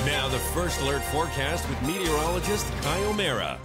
Now the First Alert forecast with meteorologist Kaj O'Mara.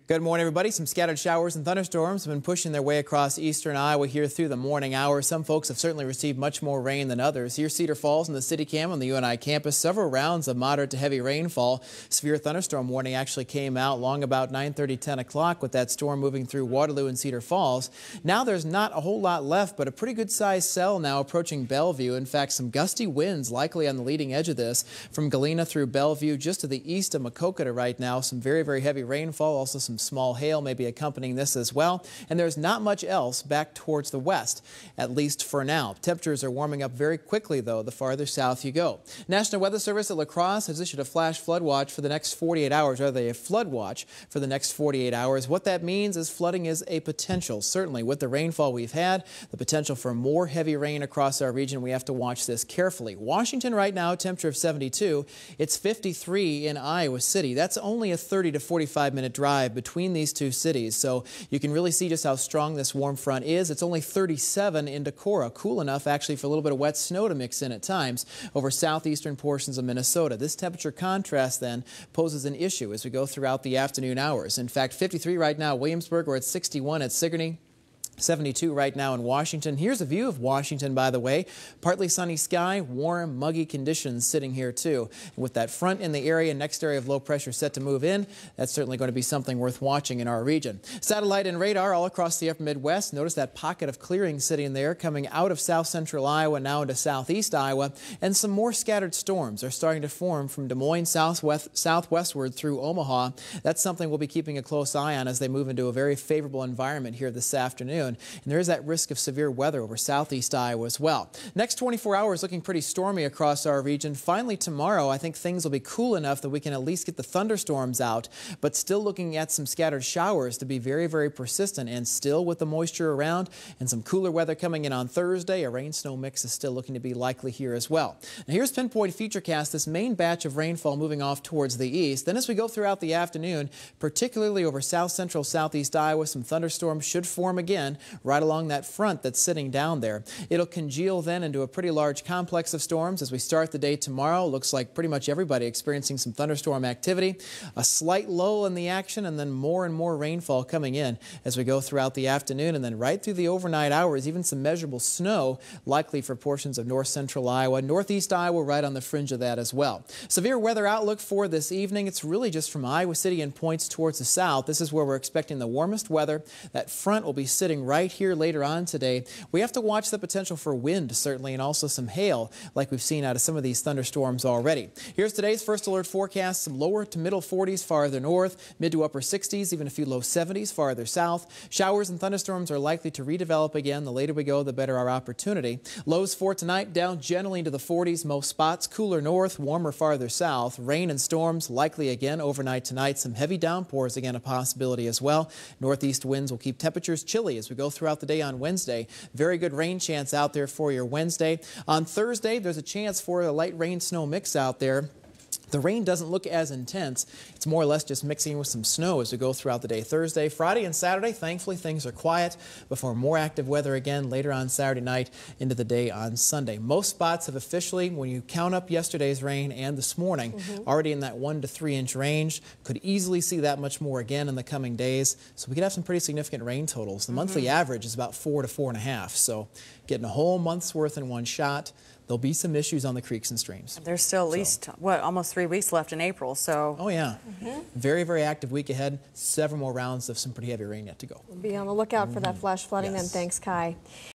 Good morning, everybody. Some scattered showers and thunderstorms have been pushing their way across eastern Iowa here through the morning hours. Some folks have certainly received much more rain than others. Here's Cedar Falls and the City Cam on the UNI campus. Several rounds of moderate to heavy rainfall. Severe thunderstorm warning actually came out long about 9:30, 10 o'clock with that storm moving through Waterloo and Cedar Falls. Now there's not a whole lot left, but a pretty good sized cell now approaching Bellevue. In fact, some gusty winds likely on the leading edge of this from Galena through Bellevue just to the east of Maquoketa right now. Some very, very heavy rainfall, also some small hail may be accompanying this as well. And there's not much else back towards the west, at least for now. Temperatures are warming up very quickly, though, the farther south you go. National Weather Service at La Crosse has issued a flash flood watch for the next 48 hours, or rather a flood watch for the next 48 hours. What that means is flooding is a potential. Certainly, with the rainfall we've had, the potential for more heavy rain across our region, we have to watch this carefully. Washington right now, temperature of 72. It's 53 in Iowa City. That's only a 30 to 45-minute drive between these two cities, so you can really see just how strong this warm front is. It's only 37 in Decorah, cool enough actually for a little bit of wet snow to mix in at times over southeastern portions of Minnesota. This temperature contrast then poses an issue as we go throughout the afternoon hours. In fact, 53 right now Williamsburg, or at 61 at Sigourney. 72 right now in Washington. Here's a view of Washington, by the way. Partly sunny sky, warm, muggy conditions sitting here too. And with that front in the area, next area of low pressure set to move in, that's certainly going to be something worth watching in our region. Satellite and radar all across the upper Midwest. Notice that pocket of clearing sitting there coming out of south central Iowa now into southeast Iowa. And some more scattered storms are starting to form from Des Moines southwestward through Omaha. That's something we'll be keeping a close eye on as they move into a very favorable environment here this afternoon. And there is that risk of severe weather over southeast Iowa as well. Next 24 hours looking pretty stormy across our region. Finally tomorrow, I think things will be cool enough that we can at least get the thunderstorms out, but still looking at some scattered showers to be very, very persistent, and still with the moisture around and some cooler weather coming in on Thursday. A rain-snow mix is still looking to be likely here as well. Now here's Pinpoint Futurecast, this main batch of rainfall moving off towards the east. Then as we go throughout the afternoon, particularly over south central southeast Iowa, some thunderstorms should form again right along that front that's sitting down there. It'll congeal then into a pretty large complex of storms as we start the day tomorrow. Looks like pretty much everybody experiencing some thunderstorm activity. A slight lull in the action, and then more and more rainfall coming in as we go throughout the afternoon, and then right through the overnight hours, even some measurable snow likely for portions of north central Iowa, northeast Iowa right on the fringe of that as well. Severe weather outlook for this evening. It's really just from Iowa City and points towards the south. This is where we're expecting the warmest weather. That front will be sitting right here later on today. We have to watch the potential for wind, certainly, and also some hail like we've seen out of some of these thunderstorms already. Here's today's First Alert forecast. Some lower to middle 40s farther north, mid to upper 60s, even a few low 70s farther south. Showers and thunderstorms are likely to redevelop again. The later we go, the better our opportunity. Lows for tonight down generally into the 40s most spots. Cooler north, warmer farther south. Rain and storms likely again overnight tonight. Some heavy downpours again a possibility as well. Northeast winds will keep temperatures chilly as we go throughout the day on Wednesday. Very good rain chance out there for your Wednesday. On Thursday, there's a chance for a light rain snow mix out there. The rain doesn't look as intense. It's more or less just mixing with some snow as we go throughout the day. Thursday, Friday, and Saturday, thankfully, things are quiet before more active weather again later on Saturday night into the day on Sunday. Most spots have officially, when you count up yesterday's rain and this morning, already in that 1 to 3 inch range. Could easily see that much more again in the coming days. So we could have some pretty significant rain totals. The monthly average is about 4 to 4.5. So getting a whole month's worth in one shot. There'll be some issues on the creeks and streams. There's still at least, what, almost 3 weeks left in April, so. Oh, yeah. Very, very active week ahead. Several more rounds of some pretty heavy rain yet to go. Be on the lookout for that flash flooding then. Yes. Thanks, Kai.